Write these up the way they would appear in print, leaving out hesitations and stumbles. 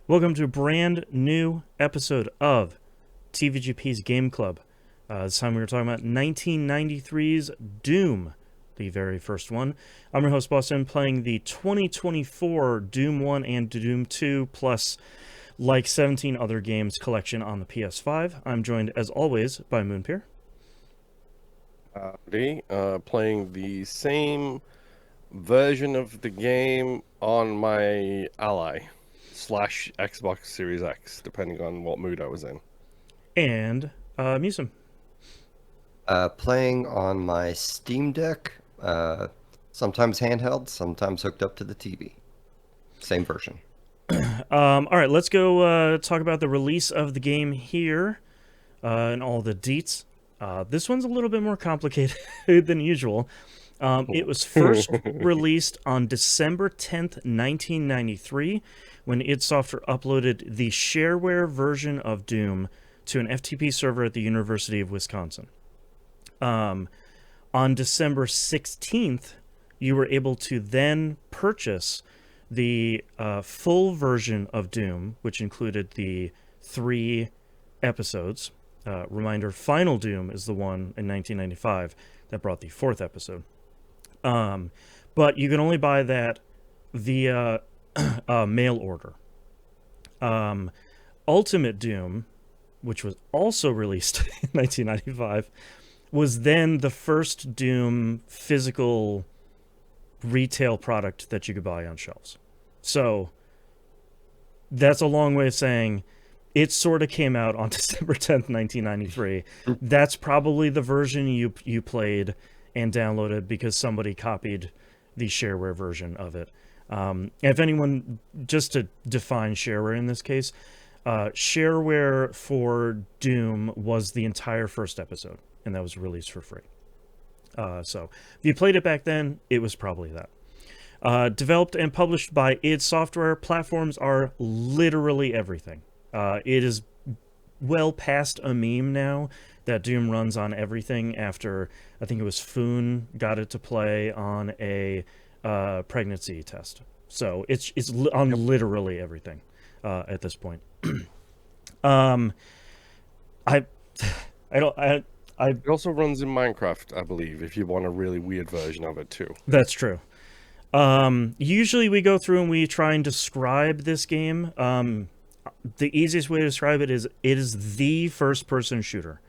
Welcome to a brand new episode of TVGP's Game Club. This time we were talking about 1993's Doom, the very first one. I'm your host, Boston, playing the 2024 Doom 1 and Doom 2, plus like 17 other games collection on the PS5. I'm joined, as always, by Moonpier. Playing the same version of the game on my Ally slash Xbox Series X, depending on what mood I was in. And Musum. Playing on my Steam Deck, sometimes handheld, sometimes hooked up to the TV. Same version. All right, let's go talk about the release of the game here and all the deets. This one's a little bit more complicated than usual. It was first released on December 10th, 1993, when id Software uploaded the shareware version of Doom to an FTP server at the University of Wisconsin. On December 16th, you were able to then purchase the full version of Doom, which included the 3 episodes. Reminder, Final Doom is the one in 1995 that brought the 4th episode. But you can only buy that via mail order. Ultimate Doom, which was also released in 1995, was then the first Doom physical retail product that you could buy on shelves. So that's a long way of saying it sort of came out on December 10th, 1993. That's probably the version you played and downloaded because somebody copied the shareware version of it. If anyone, just to define shareware in this case, shareware for Doom was the entire first episode, and that was released for free. So if you played it back then, it was probably that. Developed and published by id Software, platforms are literally everything. It is well past a meme now that Doom runs on everything after, I think it was Foon got it to play on a pregnancy test. So it's on literally everything at this point. It also runs in Minecraft, I believe, if you want a really weird version of it too. That's true. Usually we go through and we try and describe this game. The easiest way to describe it is the first-person shooter.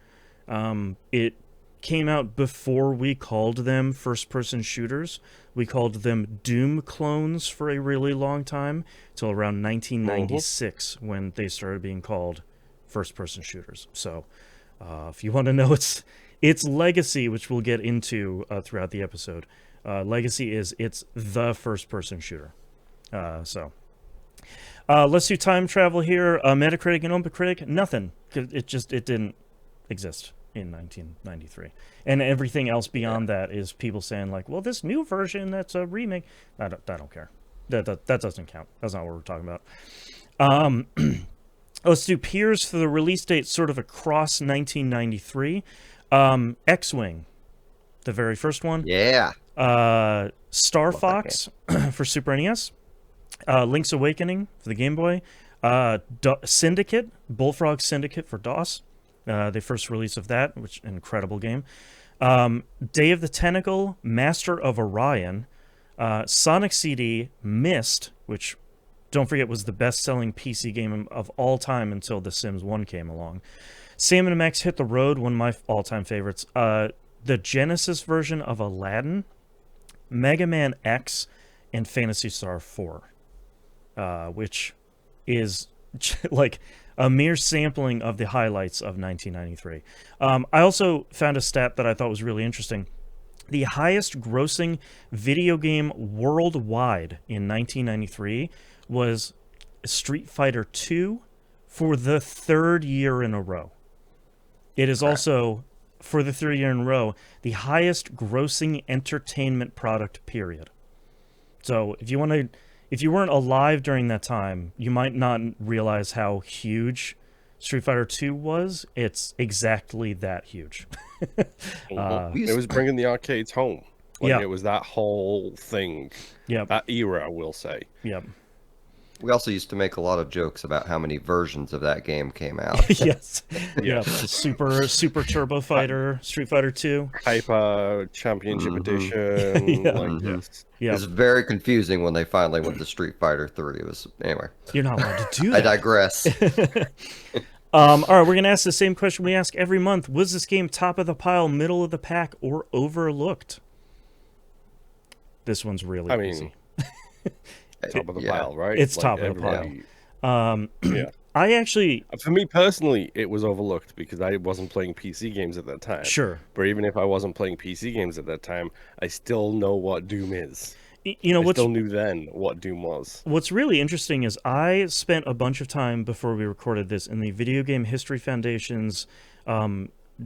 It came out before we called them first-person shooters. We called them Doom clones for a really long time, till around 1996 when they started being called first-person shooters. So if you want to know its legacy, which we'll get into throughout the episode, legacy is it's the first-person shooter. Let's do time travel here. Metacritic and OpenCritic, nothing. It didn't exist in 1993. And everything else beyond that is people saying like, well, this new version that's a remake. I don't care. That doesn't count. That's not what we're talking about. Let's do peers for the release date sort of across 1993. X-Wing, the very first one. Yeah. Star Fox for Super NES. Link's Awakening for the Game Boy. Syndicate, Bullfrog Syndicate for DOS. The first release of that, which incredible game. Day of the Tentacle, Master of Orion. Sonic CD, Myst, which, don't forget, was the best-selling PC game of all time until The Sims 1 came along. Sam and Max Hit the Road, one of my all-time favorites. The Genesis version of Aladdin. Mega Man X, and Phantasy Star 4. Which is like a mere sampling of the highlights of 1993. I also found a stat that I thought was really interesting. The highest grossing video game worldwide in 1993 was Street Fighter II for the 3rd year in a row. It is also, for the 3rd year in a row, the highest grossing entertainment product, period. So if you weren't alive during that time, you might not realize how huge Street Fighter II was. It's exactly that huge. It was bringing the arcades home. It was that whole thing. Yep. That era, I will say. Yep. We also used to make a lot of jokes about how many versions of that game came out. Yes. Yeah. The Super Turbo Fighter, Street Fighter 2. Hyper Championship Edition. Yeah. Like, Mhm. yes. Yeah. It's very confusing when they finally went to Street Fighter 3. It was anyway. You're not allowed to do I that. digress. All right, we're gonna ask the same question we ask every month. Was this game top of the pile, middle of the pack, or overlooked? This one's really I mean, easy. top of the Yeah. pile, right? It's Like, top of the pile. everybody- Yeah. I actually For me personally, it was overlooked because I wasn't playing PC games at that time. sure. But even if I wasn't playing PC games at that time, I still know what Doom is. You know I what's still knew then what Doom was. What's really interesting is I spent a bunch of time before we recorded this in the Video Game History Foundation's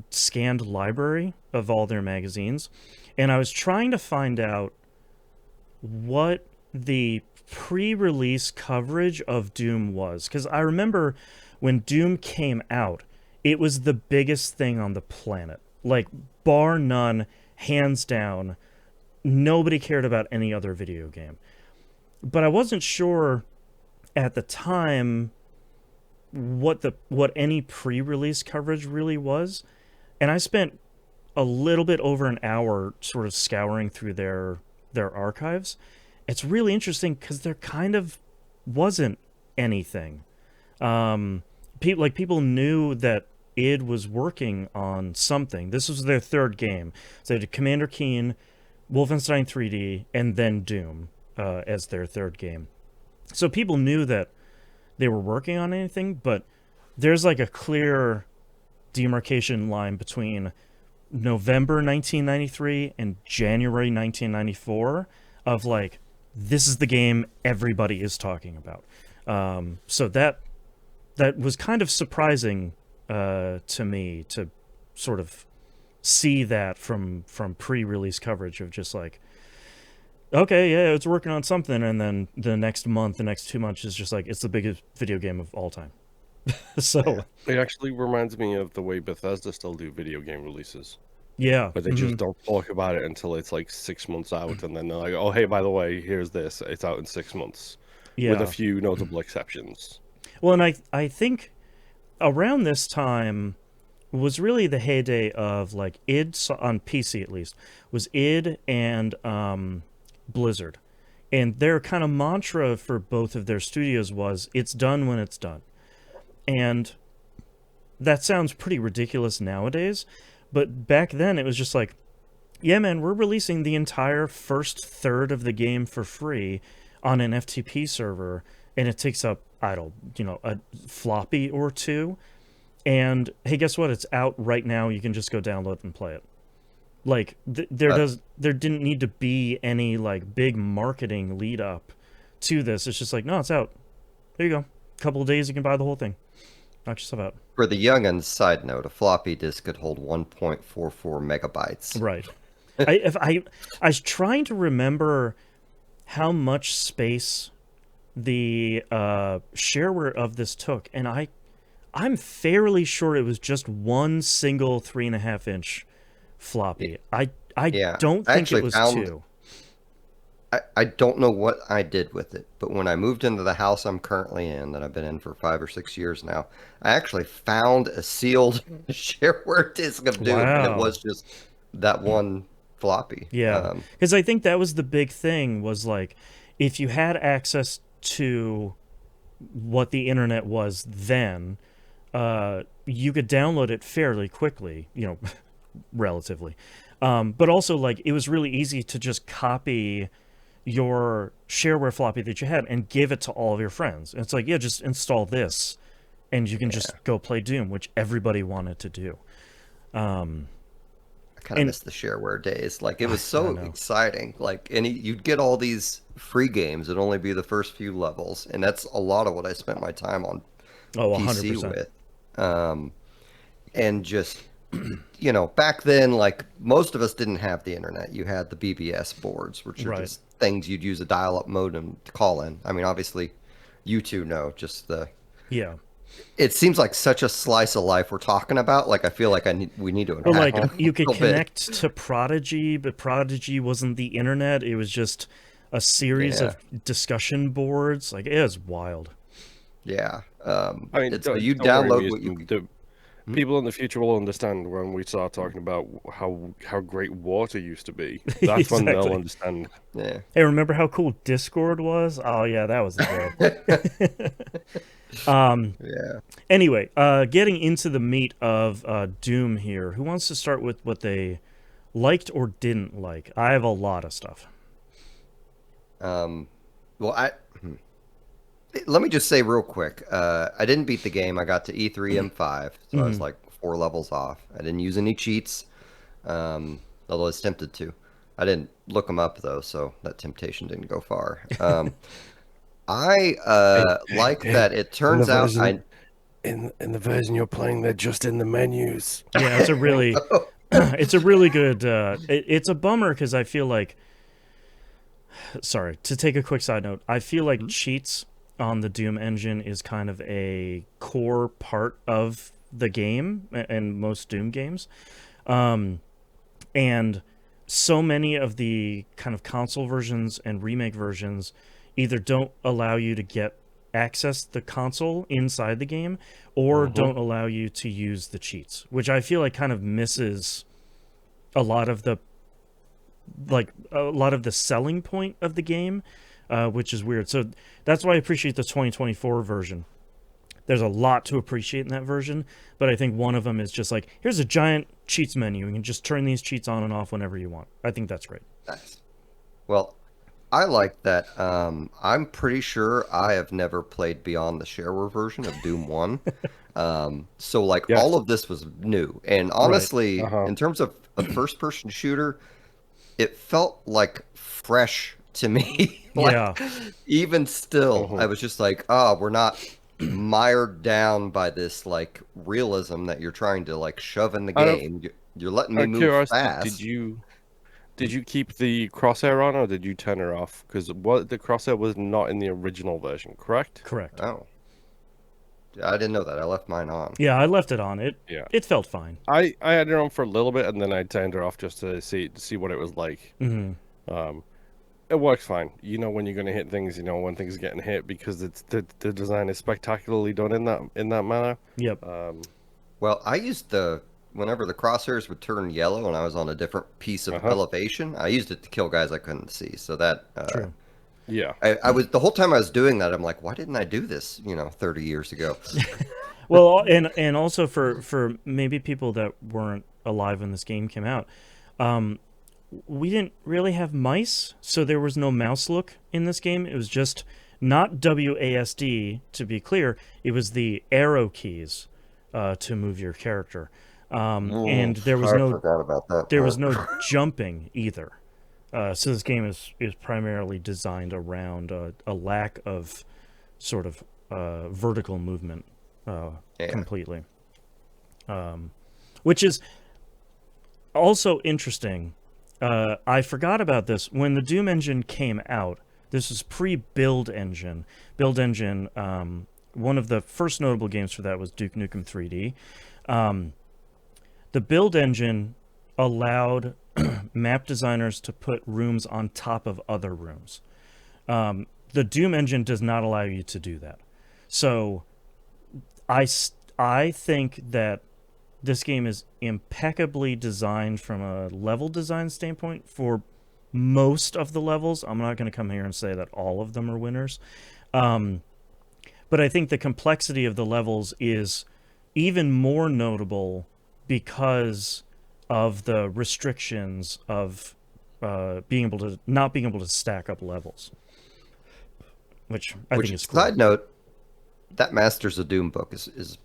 scanned library of all their magazines, and I was trying to find out what the pre-release coverage of Doom was, because I remember when Doom came out, it was the biggest thing on the planet, like bar none, hands down. Nobody cared about any other video game. But I wasn't sure at the time what any pre-release coverage really was. And I spent a little bit over an hour sort of scouring through their archives. It's really interesting because there kind of wasn't anything. People knew that id was working on something. This was their third game. So they did Commander Keen, Wolfenstein 3D, and then Doom as their third game. So people knew that they were working on anything, but there's like a clear demarcation line between November 1993 and January 1994 of like, this is the game everybody is talking about. So that was kind of surprising to me to sort of see that from pre-release coverage of just like, okay, yeah, it's working on something, and then the next 2 months is just like, it's the biggest video game of all time. So It actually reminds me of the way Bethesda still do video game releases. yeah, But they just don't talk about it until it's like 6 months out, and then they're like, oh, hey, by the way, here's this. It's out in 6 months. yeah. With a few notable exceptions. Well, and I think around this time was really the heyday of like id, on PC at least, was id and Blizzard. And their kind of mantra for both of their studios was, it's done when it's done. And that sounds pretty ridiculous nowadays, but back then it was just like, yeah, man, we're releasing the entire first third of the game for free on an FTP server, and it takes up, I don't, a floppy or two. And hey, guess what? It's out right now. You can just go download and play it. Like there didn't need to be any like big marketing lead up to this. It's just like, no, it's out. There you go. A couple of days, you can buy the whole thing. Knock yourself out. For the youngins, side note, a floppy disk could hold 1.44 megabytes. Right. I was trying to remember how much space the shareware of this took, and I'm fairly sure it was just one single 3.5-inch floppy. I don't think it was two. I don't know what I did with it, but when I moved into the house I'm currently in, that I've been in for 5 or 6 years now, I actually found a sealed shareware disk of Doom, and it was just that one floppy. Yeah, because I think that was the big thing, was like, if you had access to what the internet was then, you could download it fairly quickly, relatively. But also, like, it was really easy to just copy your shareware floppy that you had and give it to all of your friends. And it's like, yeah, just install this, and you can just go play Doom, which everybody wanted to do. I kind of miss the shareware days. Like, it was so exciting. Like, and you'd get all these free games. It'd only be the first few levels, and that's a lot of what I spent my time on PC 100%. with. And just, back then, like, most of us didn't have the internet. You had the BBS boards, which are just things you'd use a dial-up modem to call in. I mean, obviously, you two know just the... Yeah. It seems like such a slice of life we're talking about. Like, I feel like we need to unpack. Well, like, you could connect to Prodigy, but Prodigy wasn't the internet. It was just a series Yeah. of discussion boards. Like, it was wild. Yeah. I mean, It's so you don't worry, download what you. Museum. The people in the future will understand when we start talking about how great water used to be. That's when they'll Exactly. understand. Yeah. Hey, remember how cool Discord was? Oh yeah, that was the day. Yeah. Anyway, getting into the meat of Doom here. Who wants to start with what they liked or didn't like? I have a lot of stuff. Well, let me just say real quick. I didn't beat the game. I got to E3 M5, so I was like 4 levels off. I didn't use any cheats, although I was tempted to. I didn't look them up though, so that temptation didn't go far. I like that it In the turns out version, in the version you're playing, they're just in the menus. Yeah, it's a really, it's a really good. It's a bummer because I feel like. Sorry, to take a quick side note, I feel like cheats on the Doom engine is kind of a core part of the game and most Doom games. And so many of the kind of console versions and remake versions either don't allow you to get access the console inside the game or don't allow you to use the cheats, which I feel like kind of misses a lot of the selling point of the game, which is weird. So that's why I appreciate the 2024 version. There's a lot to appreciate in that version, but I think one of them is just like, here's a giant cheats menu. You can just turn these cheats on and off whenever you want. I think that's great. nice. Well, I like that. I'm pretty sure I have never played beyond the shareware version of Doom 1. So like Yes. all of this was new. And honestly, in terms of a first-person shooter, it felt like fresh to me. Like Yeah. even still, I was just like, oh, we're not mired down by this like realism that you're trying to like shove in the game. You're letting me move Curiosity, fast. did you keep the crosshair on or did you turn it off? Because the crosshair was not in the original version, correct? Correct. Oh, I didn't know that. I left mine on. Yeah, I left it on. Yeah. It felt fine. I had it on for a little bit and then I turned it off just to see what it was like. It works fine. You know when you're gonna hit things. You know when things are getting hit because it's the design is spectacularly done in that manner. Yep. Well, I used whenever the crosshairs would turn yellow and I was on a different piece of elevation, I used it to kill guys I couldn't see. So that True. Yeah. I was the whole time I was doing that, I'm like, why didn't I do this, 30 years ago? Well, and also for maybe people that weren't alive when this game came out, we didn't really have mice, so there was no mouse look in this game. It was just not WASD, to be clear. It was the arrow keys to move your character, and there was I no forgot about that. there was no jumping either. So this game is primarily designed around a lack of sort of vertical movement completely, which is also interesting. I forgot about this. When the Doom engine came out, this was pre-Build Engine. Build Engine, one of the first notable games for that was Duke Nukem 3D. The Build Engine allowed map designers to put rooms on top of other rooms. The Doom engine does not allow you to do that. So I think that this game is impeccably designed from a level design standpoint for most of the levels. I'm not going to come here and say that all of them are winners. But I think the complexity of the levels is even more notable because of the restrictions of not being able to stack up levels, which I think is cool. Side note, that Masters of Doom book is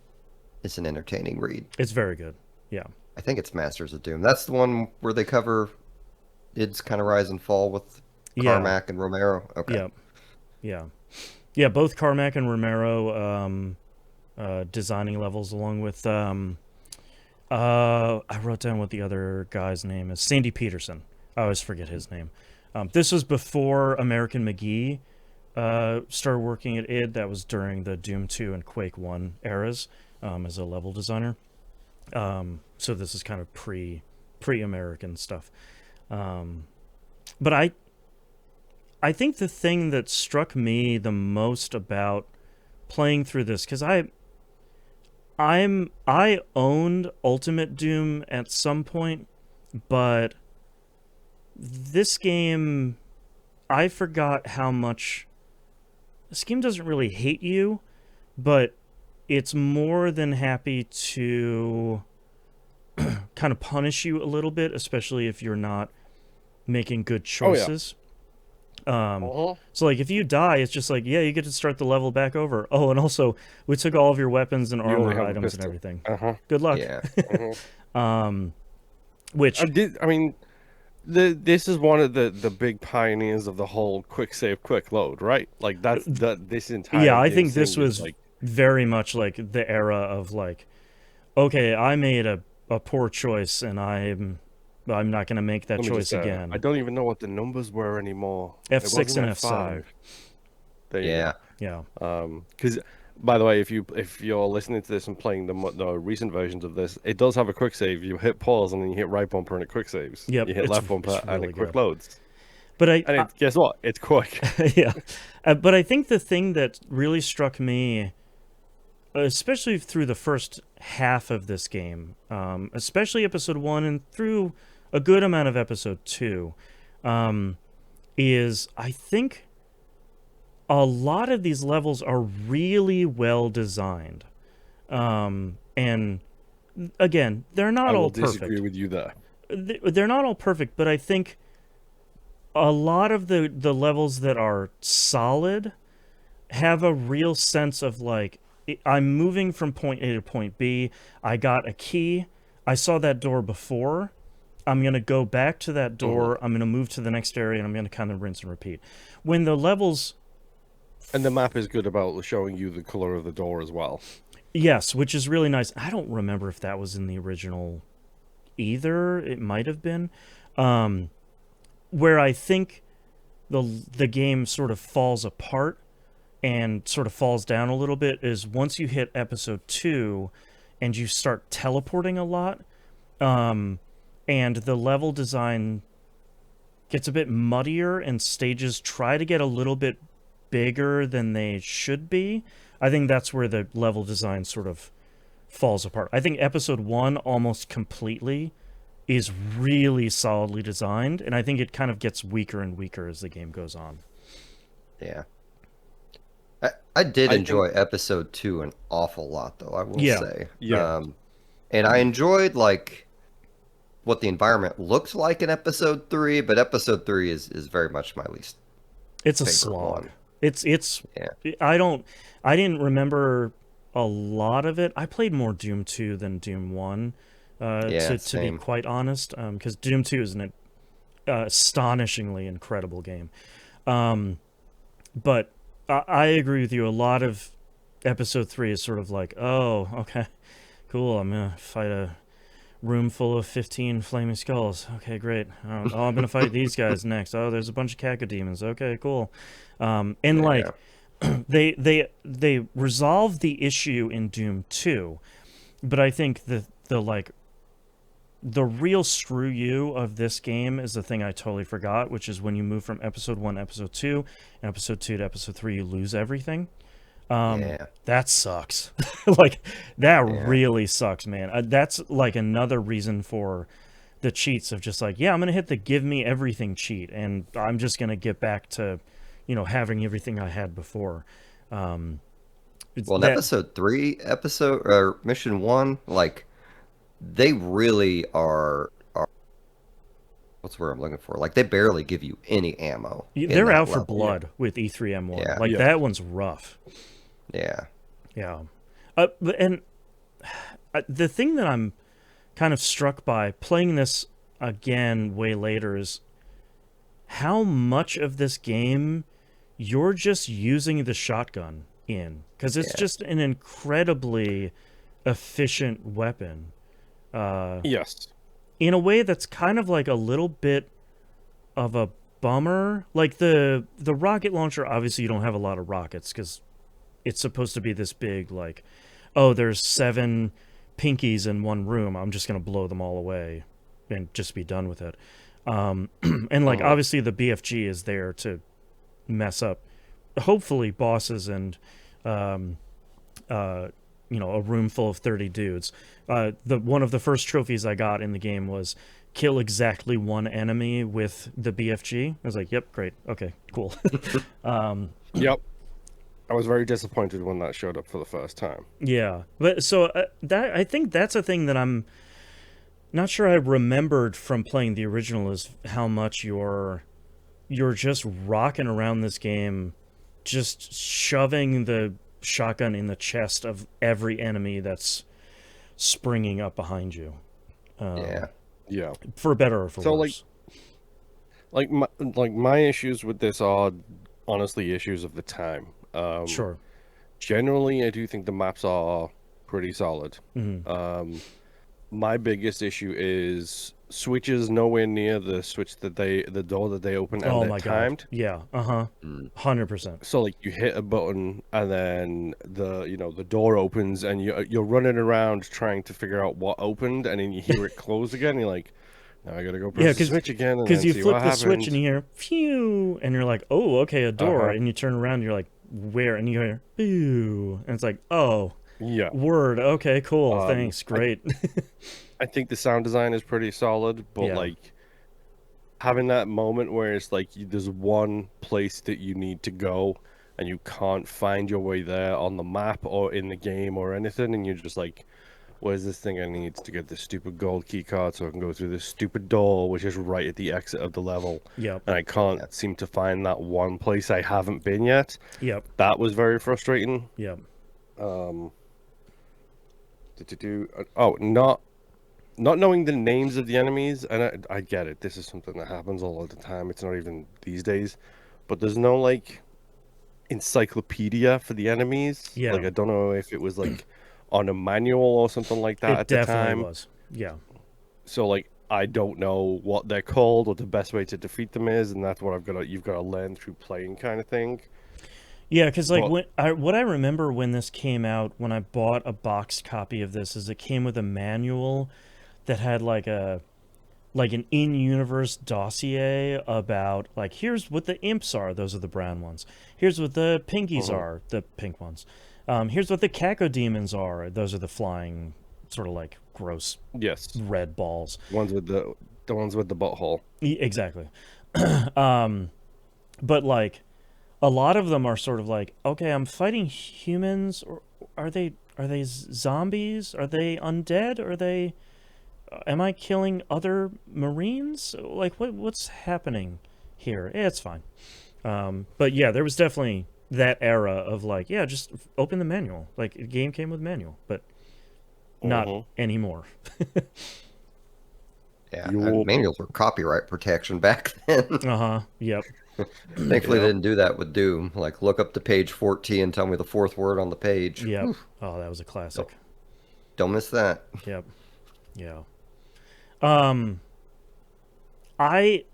an entertaining read. It's very good. Yeah. I think it's Masters of Doom. That's the one where they cover id's kind of rise and fall with Carmack and Romero. Okay. Yeah. Both Carmack and Romero designing levels, along with I wrote down what the other guy's name is. Sandy Peterson. I always forget his name. This was before American McGee started working at id. That was during the Doom 2 and Quake 1 eras as a level designer. So this is kind of pre-American stuff. But I think the thing that struck me the most about playing through this, because I owned Ultimate Doom at some point, but this game, I forgot how much. This game doesn't really hate you, but it's more than happy to kind of punish you a little bit, especially if you're not making good choices. So like if you die, it's just like, yeah, you get to start the level back over. Oh, and also we took all of your weapons and You only armor have a items and pistol. everything. Good luck. Yeah. Which I mean, this is one of the big pioneers of the whole quick save, quick load, right? Like this entire yeah, I game think this scene is was like, very much like the era of like, okay, I made a poor choice and I'm not going to make that let me choice just, again. I don't even know what the numbers were anymore. F6 It wasn't and F7. F5. There you Yeah. go. Yeah. Because by the way, if you're listening to this and playing the recent versions of this, it does have a quick save. You hit pause and then you hit right bumper and it quick saves. Yep, You hit left bumper and really it quick good. loads. But And guess what? It's quick. yeah. But I think the thing that really struck me, especially through the first half of this game, especially episode 1 and through a good amount of episode 2, is I think a lot of these levels are really well designed. And again, they're not I will all perfect. disagree with you there. They're not all perfect, but I think a lot of the levels that are solid have a real sense of like, I'm moving from point A to point B. I got a key. I saw that door before. I'm going to go back to that door. I'm going to move to the next area, and I'm going to kind of rinse and repeat. When the levels... And the map is good about showing you the color of the door as well. Yes, which is really nice. I don't remember if that was in the original either. It might have been. Where I think the game sort of falls apart and sort of falls down a little bit is once you hit episode 2 and you start teleporting a lot, and the level design gets a bit muddier and stages try to get a little bit bigger than they should be. I think that's where the level design sort of falls apart. I think episode 1 almost completely is really solidly designed, and I think it kind of gets weaker and weaker as the game goes on. Yeah. I did enjoy episode 2 an awful lot, though, I will say. Yeah. And I enjoyed, like, what the environment looked like in episode 3, but episode 3 is very much my least It's a favorite slog. one. It's Yeah. I didn't remember a lot of it. I played more Doom 2 than Doom 1, to be same. quite honest, because Doom 2 is an astonishingly incredible game. But I agree with you. A lot of episode 3 is sort of like, oh, okay, cool. I'm going to fight a room full of 15 flaming skulls. Okay, great. Oh, I'm going to fight these guys next. Oh, there's a bunch of cacodemons. Okay, cool. They resolve the issue in Doom 2, but I think the real screw you of this game is the thing I totally forgot, which is when you move from episode 1 to episode 2, and episode 2 to episode 3, you lose everything. That sucks. Like, that really sucks, man. That's like another reason for the cheats of just like, yeah, I'm going to hit the give me everything cheat, and I'm just going to get back to, having everything I had before. Well, in episode 3, or mission 1, like, they really are what's the word I'm looking for? Like, they barely give you any ammo. They're out for blood with E3M1. Yeah. Like, that one's rough. Yeah. Yeah. And the thing that I'm kind of struck by playing this again way later is how much of this game you're just using the shotgun in. Because it's just an incredibly efficient weapon. Yes. In a way that's kind of like a little bit of a bummer. Like the rocket launcher, obviously you don't have a lot of rockets because it's supposed to be this big, like, oh, there's 7 pinkies in one room. I'm just going to blow them all away and just be done with it. And like, obviously the BFG is there to mess up, hopefully, bosses and a room full of 30 dudes. The one of the first trophies I got in the game was kill exactly one enemy with the BFG. I was like, yep, great, okay, cool. Yep. I was very disappointed when that showed up for the first time. Yeah, but so that I think that's a thing that I'm not sure I remembered from playing the original, is how much you're just rocking around this game, just shoving the shotgun in the chest of every enemy that's springing up behind you. Yeah. Yeah. For better or for So, worse. Like my issues with this are honestly issues of the time. Sure. Generally, I do think the maps are pretty solid. Mm-hmm. My biggest issue is switches nowhere near the switch that the door that they open, and Oh they're my god. timed. Yeah. 100%. So like you hit a button and then the door opens and you're running around trying to figure out what opened, and then you hear it close again. And you're like, now I gotta go Yeah, press the switch again and because then you see flip what the switch and happened. you hear phew, and you're like, oh, okay, a door, Uh-huh. and you turn around, and you're like, where? And you hear boo, and it's like, oh, Yeah. word, okay, cool, thanks, I great. I think the sound design is pretty solid, but Yeah. like having that moment where it's like there's one place that you need to go and you can't find your way there on the map or in the game or anything, and you're just like, where's this thing I need to get this stupid gold key card so I can go through this stupid door which is right at the exit of the level, Yep. and I can't seem to find that one place I haven't been yet. Yep. That was very frustrating. Yep. Not knowing the names of the enemies, and I get it. This is something that happens all of the time. It's not even these days, but there's no like encyclopedia for the enemies. Yeah. Like I don't know if it was like on a manual or something like that It at the definitely time. was. Yeah. So like I don't know what they're called or the best way to defeat them is, and that's what you've got to learn through playing, kind of thing. Yeah, because like But what I remember when this came out, when I bought a boxed copy of this, is it came with a manual that had like an in-universe dossier about like, here's what the imps are, those are the brown ones. Here's what the pinkies are, the pink ones. Here's what the cacodemons are, those are the flying sort of like gross yes, red balls. ones with the ones with the butthole. Exactly. But like a lot of them are sort of like, okay, I'm fighting humans, or are they zombies? Are they undead? Are they am I killing other Marines? Like what's happening here? Yeah, it's fine. But yeah, there was definitely that era of like, yeah, just open the manual. Like the game came with manual, but not anymore. Yeah, manuals were copyright protection back then. Yep. Thankfully, they didn't do that with Doom. Like, look up to page 14 and tell me the fourth word on the page. Yep. Oh, that was a classic. Don't miss that. Yep. Yeah. I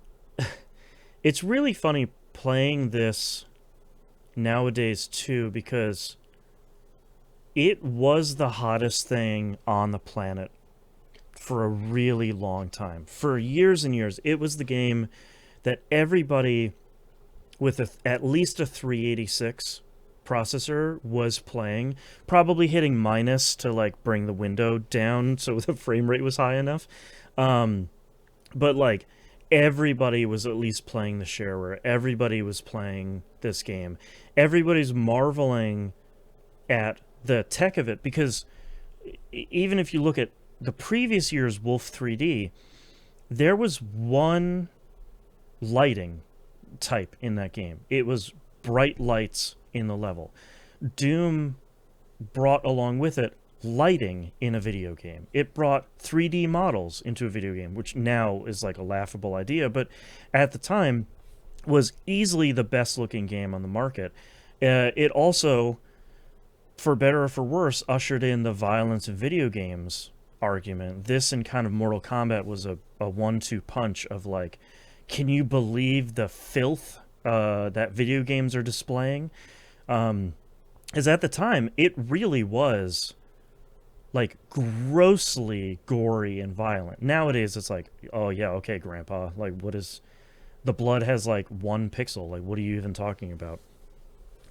it's really funny playing this nowadays too, because it was the hottest thing on the planet for a really long time. For years and years, it was the game that everybody with at least a 386 processor was playing, probably hitting minus to like bring the window down so the frame rate was high enough. But like everybody was at least playing the shareware. Everybody was playing this game. Everybody's marveling at the tech of it, because even if you look at the previous year's Wolf 3D, there was one lighting type in that game. It was bright lights in the level. Doom brought along with it lighting in a video game. It brought 3D models into a video game, which now is like a laughable idea, but at the time was easily the best looking game on the market. It also, for better or for worse, ushered in the violence in video games argument. This and kind of Mortal Kombat was a 1-2 punch of like, can you believe the filth that video games are displaying? Because at the time, it really was like grossly gory and violent. Nowadays, it's like, oh yeah, okay, Grandpa. Like, what is the blood has like 1 pixel. Like, what are you even talking about?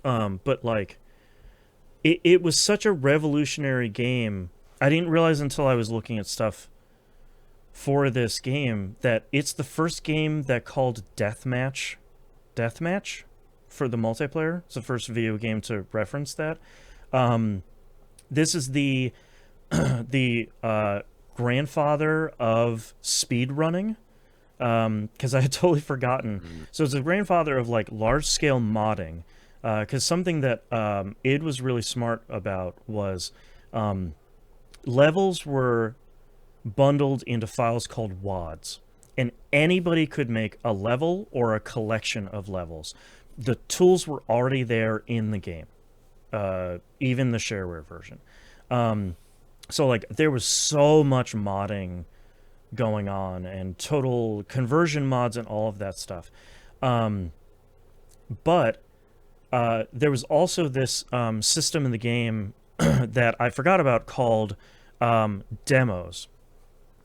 But like, it was such a revolutionary game. I didn't realize until I was looking at stuff for this game that it's the first game that called deathmatch for the multiplayer. It's the first video game to reference that. This is the the grandfather of speedrunning, because I had totally forgotten. So it's a grandfather of like large scale modding. Because something that id was really smart about was levels were bundled into files called WADs, and anybody could make a level or a collection of levels. The tools were already there in the game, even the shareware version. So like there was so much modding going on and total conversion mods and all of that stuff. But there was also this system in the game that I forgot about called demos.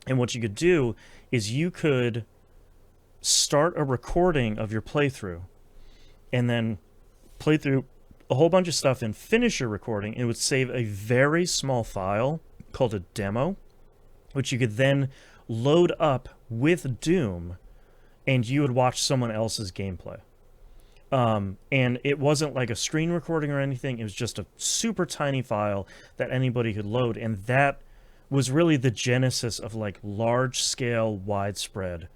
And what you could do is you could start a recording of your playthrough and then play through a whole bunch of stuff and finish your recording. It would save a very small file called a demo, which you could then load up with Doom, and you would watch someone else's gameplay. And it wasn't like a screen recording or anything. It was just a super tiny file that anybody could load. And that was really the genesis of like large scale, widespread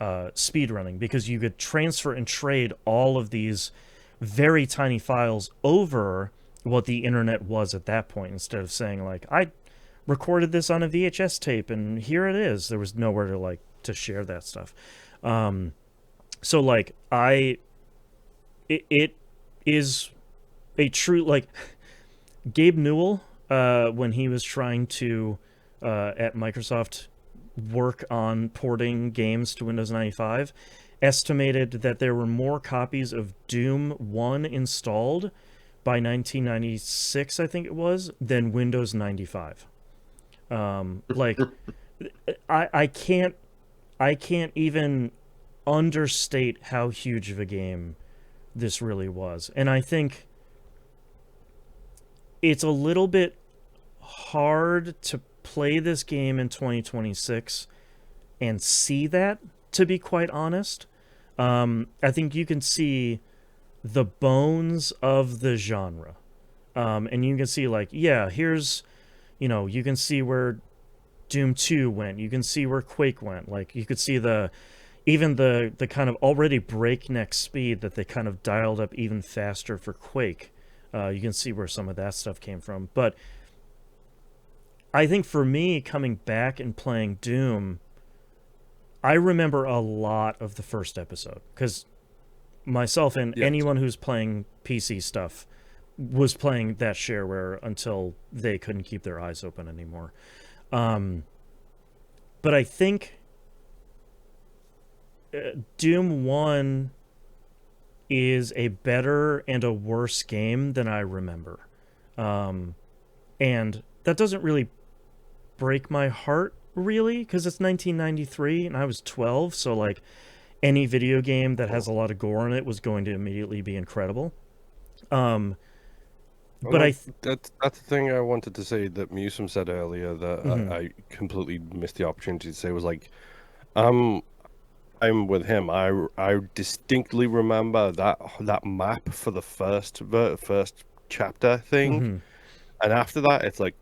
speedrunning, because you could transfer and trade all of these very tiny files over what the internet was at that point, instead of saying like, I recorded this on a VHS tape and here it is. There was nowhere to like to share that stuff. So like it is a true, like, Gabe Newell, when he was trying to at Microsoft work on porting games to Windows 95, estimated that there were more copies of Doom 1 installed by 1996, I think it was, than Windows 95. Like, I can't even understate how huge of a game this really was. And I think it's a little bit hard to play this game in 2026 and see that, to be quite honest. I think you can see the bones of the genre. And you can see like, yeah, here's, you can see where Doom 2 went. You can see where Quake went. Like, you could see even the kind of already breakneck speed that they kind of dialed up even faster for Quake. You can see where some of that stuff came from. But I think for me, coming back and playing Doom, I remember a lot of the first episode, because myself and anyone who's playing PC stuff was playing that shareware until they couldn't keep their eyes open anymore. But I think Doom 1 is a better and a worse game than I remember. And that doesn't really break my heart, really, because it's 1993 and I was 12, so like any video game that has a lot of gore in it was going to immediately be incredible. But that's the thing I wanted to say that Musum said earlier that I completely missed the opportunity to say, was like, I'm with him. I distinctly remember that map for the first chapter thing, and after that, it's like,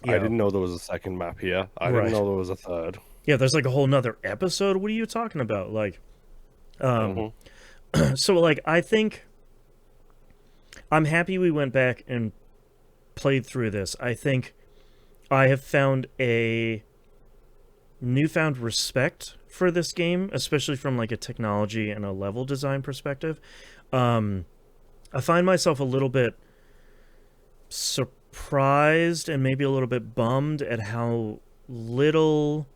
I didn't know there was a second map here. I didn't know there was a third. Yeah, there's like a whole nother episode. What are you talking about? Like, so like, I think I'm happy we went back and played through this. I think I have found a newfound respect for this game, especially from like a technology and a level design perspective. I find myself a little bit surprised and maybe a little bit bummed at how little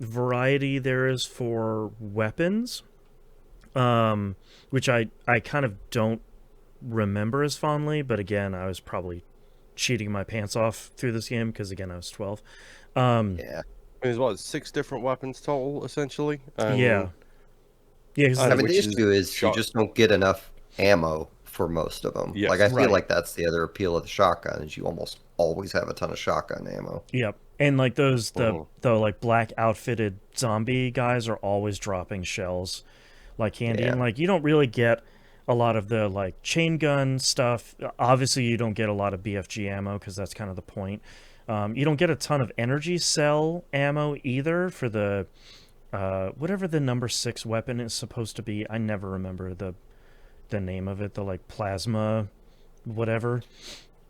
variety there is for weapons, which I kind of don't remember as fondly. But again, I was probably cheating my pants off through this game because, again, I was 12. Yeah. There's 6 different weapons total, essentially. Yeah. Yeah, 'cause I mean, which the is issue is you shot. just don't get enough ammo for most of them. Like, Yes. I feel right. like that's the other appeal of the shotgun is you almost always have a ton of shotgun ammo. Yep. And like those Mhm. the like black outfitted zombie guys are always dropping shells like candy, Yeah. and like you don't really get a lot of the like chain gun stuff. Obviously, you don't get a lot of BFG ammo because that's kind of the point. You don't get a ton of energy cell ammo either for the whatever the number 6 weapon is supposed to be. I never remember the name of it. The like plasma whatever.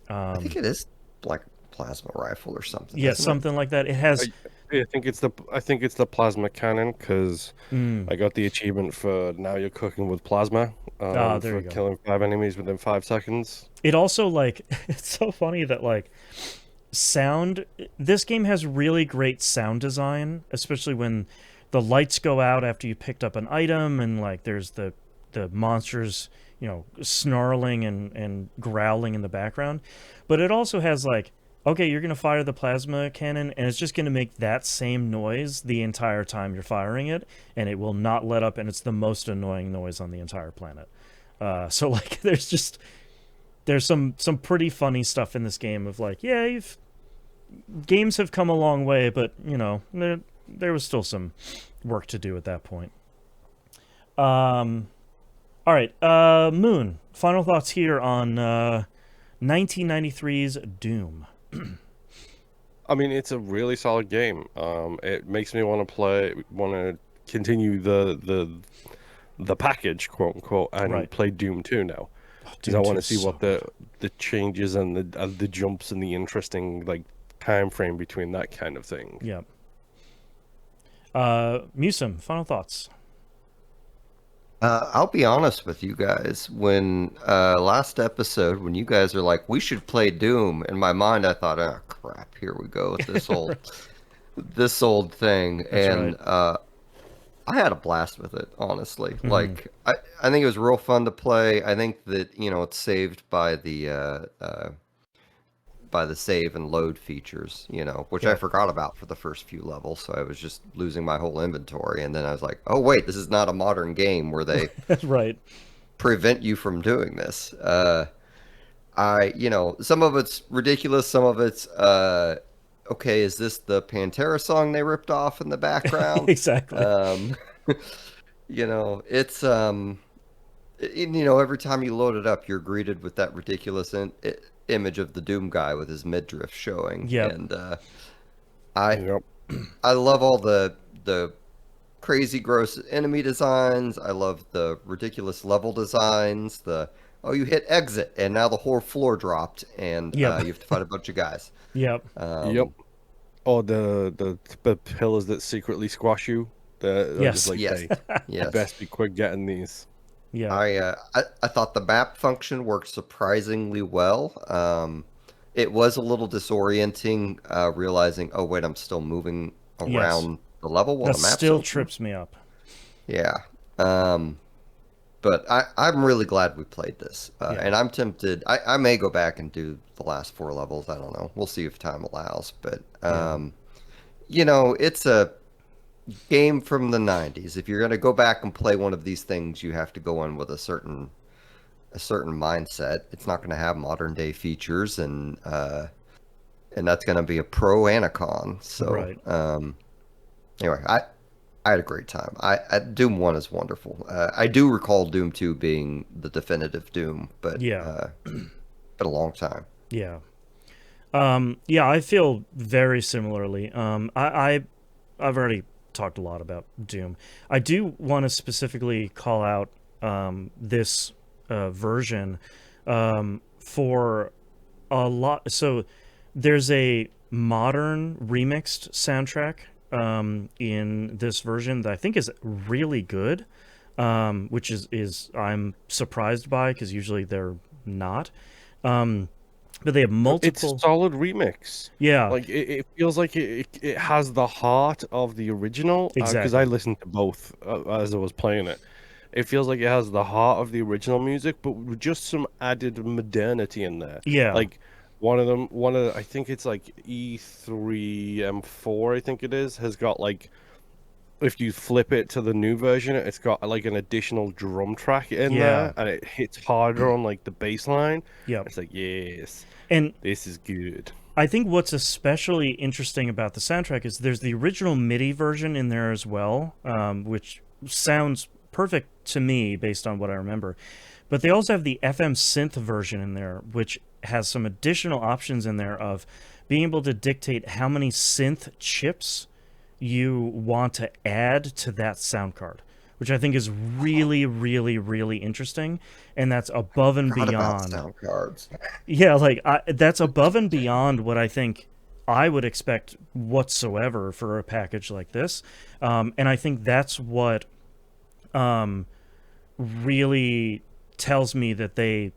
I think Um, it is like plasma rifle or something, yeah, isn't it? something like that. It has. I think it's the plasma cannon because Mm, I got the achievement for now you're cooking with plasma there for you go. killing 5 enemies within 5 seconds. It also like it's so funny that like sound this game has really great sound design, especially when the lights go out after you picked up an item and like there's the monsters, snarling and growling in the background. But it also has like, okay, you're going to fire the plasma cannon and it's just going to make that same noise the entire time you're firing it, and it will not let up, and it's the most annoying noise on the entire planet. So like there's some pretty funny stuff in this game of like, yeah, games have come a long way, but there was still some work to do at that point. Um, all right, Moon. Final thoughts here on 1993's Doom. I mean, it's a really solid game. It makes me want to continue the package, quote unquote, and Right, play Doom 2 now because I Doom want 2 to is see so what good. the changes and the jumps and the interesting like time frame between that kind of thing. Yep. Musim, final thoughts. I'll be honest with you guys. When last episode, when you guys are like, we should play Doom, in my mind, I thought, oh crap, here we go with this old thing, That's right. and I had a blast with it. Honestly, Mm-hmm. like I think it was real fun to play. I think that it's saved by the save and load features, which I Yep. forgot about for the first few levels. So I was just losing my whole inventory, and then I was like, oh wait, this is not a modern game where they Right. prevent you from doing this. Some of it's ridiculous, some of it's okay, is this the Pantera song they ripped off in the background? Exactly. Um, it's every time you load it up, you're greeted with that ridiculous image of the Doom guy with his midriff showing, Yep. and I Yep. I love all the crazy gross enemy designs. I love the ridiculous level designs. You hit exit and now the whole floor dropped and Yep. you have to fight a bunch of guys. Yep. Yep. Um, Or the pillars that secretly squash you. They're just Yes. like, yes, hey, you yes. best be quick getting these. Yep. I thought the map function worked surprisingly well. It was a little disorienting realizing, oh wait, I'm still moving Yes. around the level while That the map's still open. trips me up. Yeah. Um, But I'm really glad we played this. Yeah. And I'm tempted. I may go back and do the last 4 levels. I don't know. We'll see if time allows. But, Yeah. it's a game from the 90s. If you're going to go back and play one of these things, you have to go in with a certain mindset. It's not going to have modern day features, and that's going to be a pro and a con. So, Right. anyway, I had a great time. Doom 1 is wonderful. I do recall Doom 2 being the definitive Doom, but Yeah. been a long time. Yeah. Yeah, I feel very similarly. I've already talked a lot about Doom. I do want to specifically call out this version for a lot. So there's a modern remixed soundtrack in this version that I think is really good, which is I'm surprised by because usually they're not. Um, but they have It's a multiple. solid remix. Yeah, Like it feels like it has the heart of the original. Because I exactly. listened to both as I was playing it. It feels like it has the heart of the original music, but with just some added modernity in there. Yeah. Like I think it's like E3 M4, I think it is, has got like if you flip it to the new version, it's got like an additional drum track in there, and it hits harder on like the bass line. Yep. It's like, yes, And this is good. I think what's especially interesting about the soundtrack is there's the original MIDI version in there as well, which sounds perfect to me based on what I remember. But they also have the FM synth version in there, which has some additional options in there of being able to dictate how many synth chips you want to add to that sound card, which I think is really, really, really interesting. And that's above and Forgot about beyond. sound cards. Yeah, like that's above and beyond what I think I would expect whatsoever for a package like this. And I think that's what really tells me that they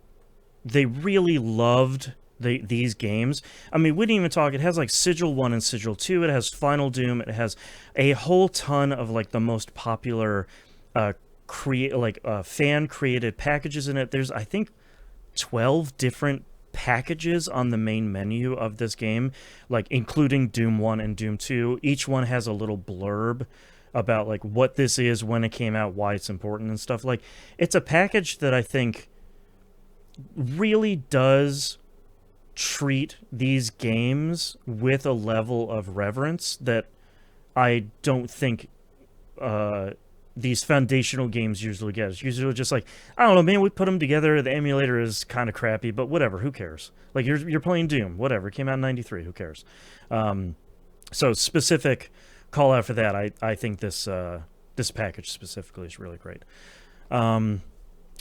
really loved these games. I mean, we didn't even talk. It has like Sigil 1 and Sigil 2. It has Final Doom. It has a whole ton of like the most popular fan created packages in it. There's, I think, 12 different packages on the main menu of this game, like including Doom 1 and Doom 2. Each one has a little blurb about like what this is, when it came out, why it's important and stuff. Like, it's a package that I think really does treat these games with a level of reverence that I don't think these foundational games usually get. It's usually just like, I don't know, man, we put them together, the emulator is kind of crappy, but whatever, who cares? Like, you're playing Doom, whatever, it came out in 93, who cares? So specific call out for that. I think this package specifically is really great. All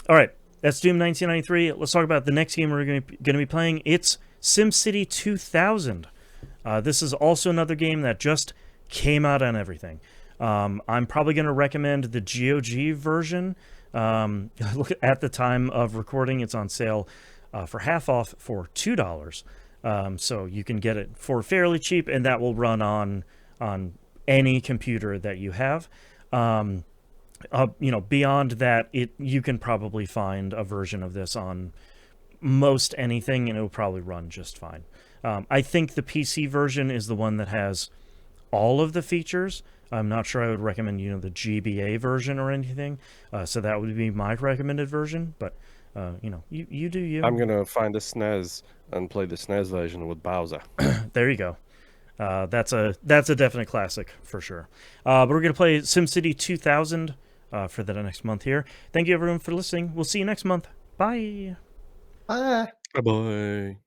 right, that's Doom 1993. Let's talk about the next game we're going to be playing. It's SimCity 2000. This is also another game that just came out on everything. I'm probably going to recommend the GOG version. At the time of recording, it's on sale for half off for $2. So you can get it for fairly cheap, and that will run on any computer that you have. Beyond that, you can probably find a version of this on most anything, and it will probably run just fine. I think the PC version is the one that has all of the features. I'm not sure I would recommend, the GBA version or anything. So that would be my recommended version. But, you do you. I'm going to find a SNES and play the SNES version with Bowser. There you go. That's a definite classic for sure. But we're going to play SimCity 2000 for the next month here. Thank you, everyone, for listening. We'll see you next month. Bye. Bye. Bye-bye.